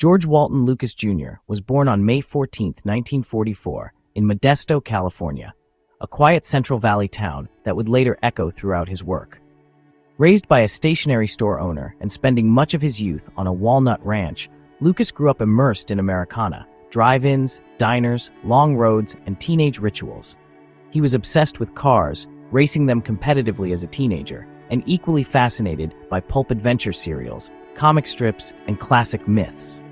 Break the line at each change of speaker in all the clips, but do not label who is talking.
George Walton Lucas Jr. was born on May 14, 1944, in Modesto, California, a quiet Central Valley town that would later echo throughout his work. Raised by a stationery store owner and spending much of his youth on a walnut ranch, Lucas grew up immersed in Americana, drive-ins, diners, long roads, and teenage rituals. He was obsessed with cars, racing them competitively as a teenager, and equally fascinated by pulp adventure serials, comic strips, and classic myths.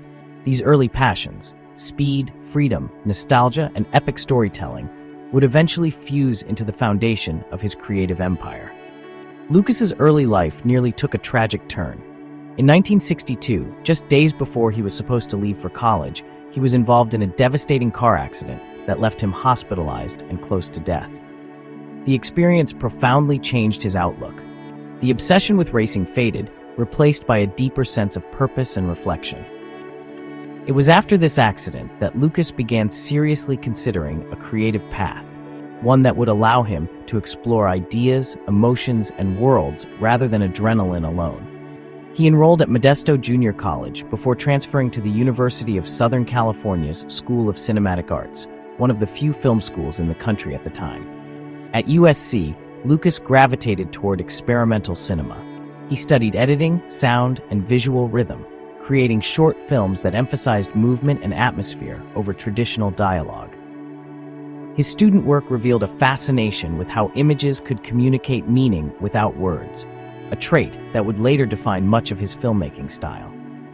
These early passions, speed, freedom, nostalgia, and epic storytelling, would eventually fuse into the foundation of his creative empire. Lucas's early life nearly took a tragic turn. In 1962, just days before he was supposed to leave for college, he was involved in a devastating car accident that left him hospitalized and close to death. The experience profoundly changed his outlook. The obsession with racing faded, replaced by a deeper sense of purpose and reflection. It was after this accident that Lucas began seriously considering a creative path, one that would allow him to explore ideas, emotions, and worlds rather than adrenaline alone. He enrolled at Modesto Junior College before transferring to the University of Southern California's School of Cinematic Arts, one of the few film schools in the country at the time. At USC, Lucas gravitated toward experimental cinema. He studied editing, sound, and visual rhythm, creating short films that emphasized movement and atmosphere over traditional dialogue. His student work revealed a fascination with how images could communicate meaning without words, a trait that would later define much of his filmmaking style.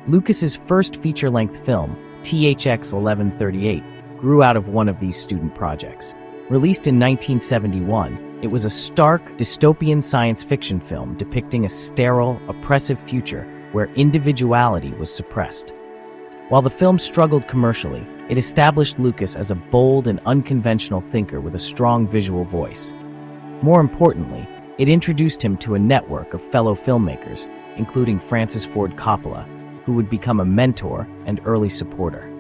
Lucas's first feature-length film, THX 1138, grew out of one of these student projects. Released in 1971, it was a stark, dystopian science fiction film depicting a sterile, oppressive future where individuality was suppressed. While the film struggled commercially, it established Lucas as a bold and unconventional thinker with a strong visual voice. More importantly, it introduced him to a network of fellow filmmakers, including Francis Ford Coppola, who would become a mentor and early supporter.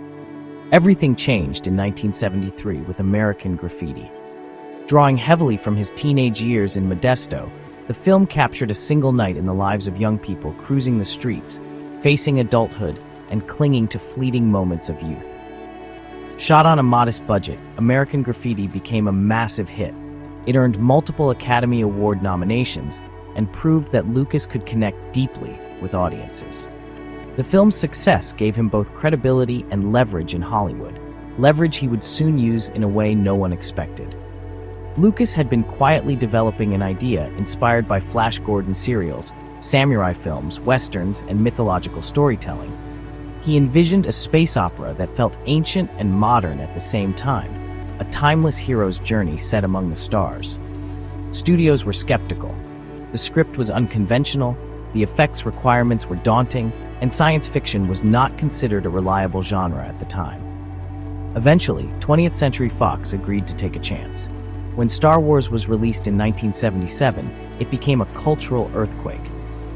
Everything changed in 1973 with American Graffiti. Drawing heavily from his teenage years in Modesto, the film captured a single night in the lives of young people cruising the streets, facing adulthood, and clinging to fleeting moments of youth. Shot on a modest budget, American Graffiti became a massive hit. It earned multiple Academy Award nominations and proved that Lucas could connect deeply with audiences. The film's success gave him both credibility and leverage in Hollywood, leverage he would soon use in a way no one expected. Lucas had been quietly developing an idea inspired by Flash Gordon serials, samurai films, westerns, and mythological storytelling. He envisioned a space opera that felt ancient and modern at the same time, a timeless hero's journey set among the stars. Studios were skeptical. The script was unconventional, the effects requirements were daunting, and science fiction was not considered a reliable genre at the time. Eventually, 20th Century Fox agreed to take a chance. When Star Wars was released in 1977, it became a cultural earthquake.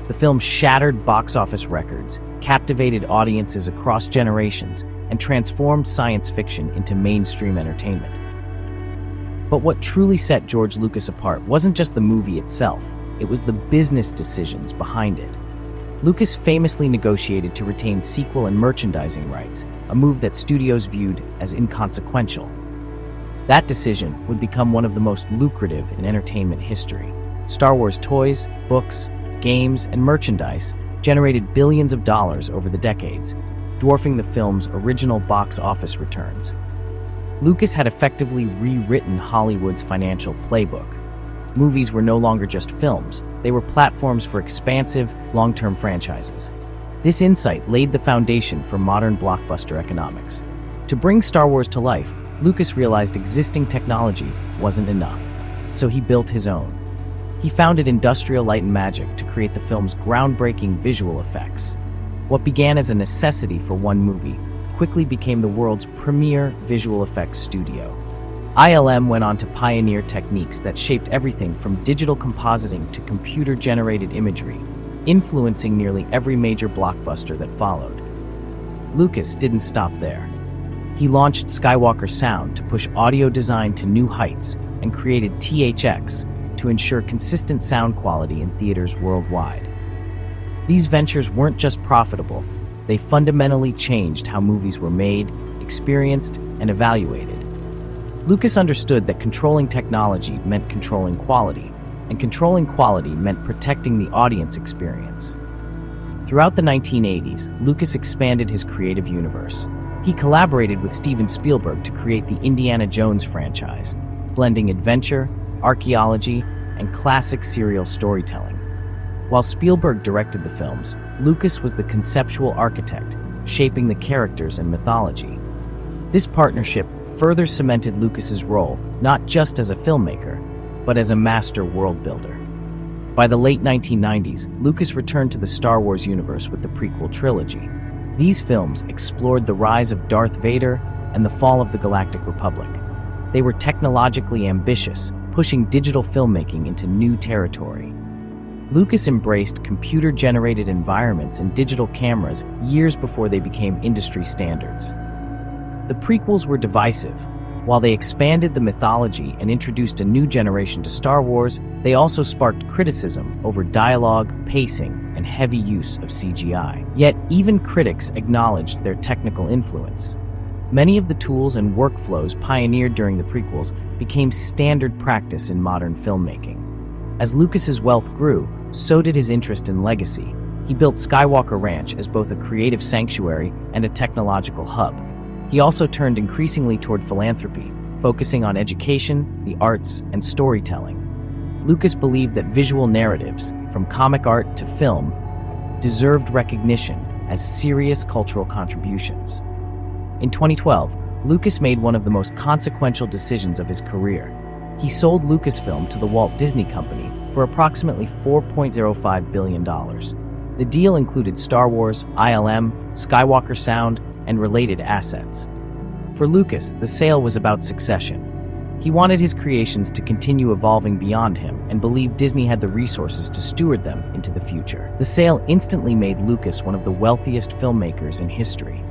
The film shattered box office records, captivated audiences across generations, and transformed science fiction into mainstream entertainment. But what truly set George Lucas apart wasn't just the movie itself, it was the business decisions behind it. Lucas famously negotiated to retain sequel and merchandising rights, a move that studios viewed as inconsequential. That decision would become one of the most lucrative in entertainment history. Star Wars toys, books, games, and merchandise generated billions of dollars over the decades, dwarfing the film's original box office returns. Lucas had effectively rewritten Hollywood's financial playbook. Movies were no longer just films, they were platforms for expansive, long-term franchises. This insight laid the foundation for modern blockbuster economics. To bring Star Wars to life, Lucas realized existing technology wasn't enough, so he built his own. He founded Industrial Light and Magic to create the film's groundbreaking visual effects. What began as a necessity for one movie quickly became the world's premier visual effects studio. ILM went on to pioneer techniques that shaped everything from digital compositing to computer-generated imagery, influencing nearly every major blockbuster that followed. Lucas didn't stop there. He launched Skywalker Sound to push audio design to new heights and created THX to ensure consistent sound quality in theaters worldwide. These ventures weren't just profitable, they fundamentally changed how movies were made, experienced, and evaluated. Lucas understood that controlling technology meant controlling quality, and controlling quality meant protecting the audience experience. Throughout the 1980s, Lucas expanded his creative universe. He collaborated with Steven Spielberg to create the Indiana Jones franchise, blending adventure, archaeology, and classic serial storytelling. While Spielberg directed the films, Lucas was the conceptual architect, shaping the characters and mythology. This partnership further cemented Lucas's role not just as a filmmaker, but as a master world builder. By the late 1990s, Lucas returned to the Star Wars universe with the prequel trilogy. These films explored the rise of Darth Vader and the fall of the Galactic Republic. They were technologically ambitious, pushing digital filmmaking into new territory. Lucas embraced computer-generated environments and digital cameras years before they became industry standards. The prequels were divisive. While they expanded the mythology and introduced a new generation to Star Wars, they also sparked criticism over dialogue, pacing, and heavy use of CGI. Yet, even critics acknowledged their technical influence. Many of the tools and workflows pioneered during the prequels became standard practice in modern filmmaking. As Lucas's wealth grew, so did his interest in legacy. He built Skywalker Ranch as both a creative sanctuary and a technological hub. He also turned increasingly toward philanthropy, focusing on education, the arts, and storytelling. Lucas believed that visual narratives, from comic art to film, deserved recognition as serious cultural contributions. In 2012, Lucas made one of the most consequential decisions of his career. He sold Lucasfilm to the Walt Disney Company for approximately $4.05 billion. The deal included Star Wars, ILM, Skywalker Sound, and related assets. For Lucas, the sale was about succession. He wanted his creations to continue evolving beyond him and believed Disney had the resources to steward them into the future. The sale instantly made Lucas one of the wealthiest filmmakers in history.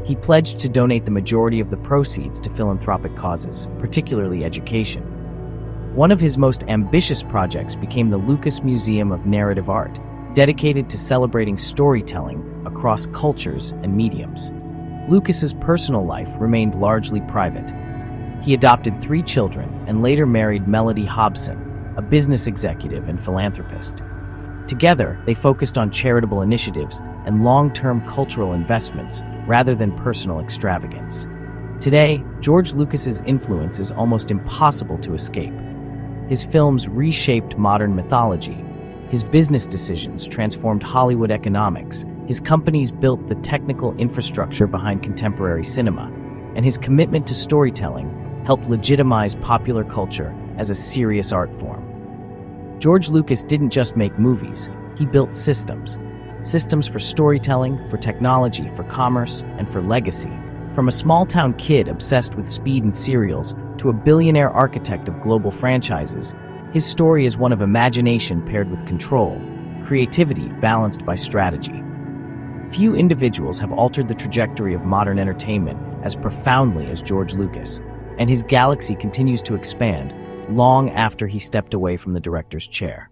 He pledged to donate the majority of the proceeds to philanthropic causes, particularly education. One of his most ambitious projects became the Lucas Museum of Narrative Art, dedicated to celebrating storytelling across cultures and mediums. Lucas's personal life remained largely private. He adopted 3 children and later married Melody Hobson, a business executive and philanthropist. Together, they focused on charitable initiatives and long-term cultural investments rather than personal extravagance. Today, George Lucas's influence is almost impossible to escape. His films reshaped modern mythology. His business decisions transformed Hollywood economics. His companies built the technical infrastructure behind contemporary cinema, and his commitment to storytelling helped legitimize popular culture as a serious art form. George Lucas didn't just make movies, he built systems. Systems for storytelling, for technology, for commerce, and for legacy. From a small-town kid obsessed with speed and serials to a billionaire architect of global franchises, his story is one of imagination paired with control, creativity balanced by strategy. Few individuals have altered the trajectory of modern entertainment as profoundly as George Lucas, and his galaxy continues to expand long after he stepped away from the director's chair.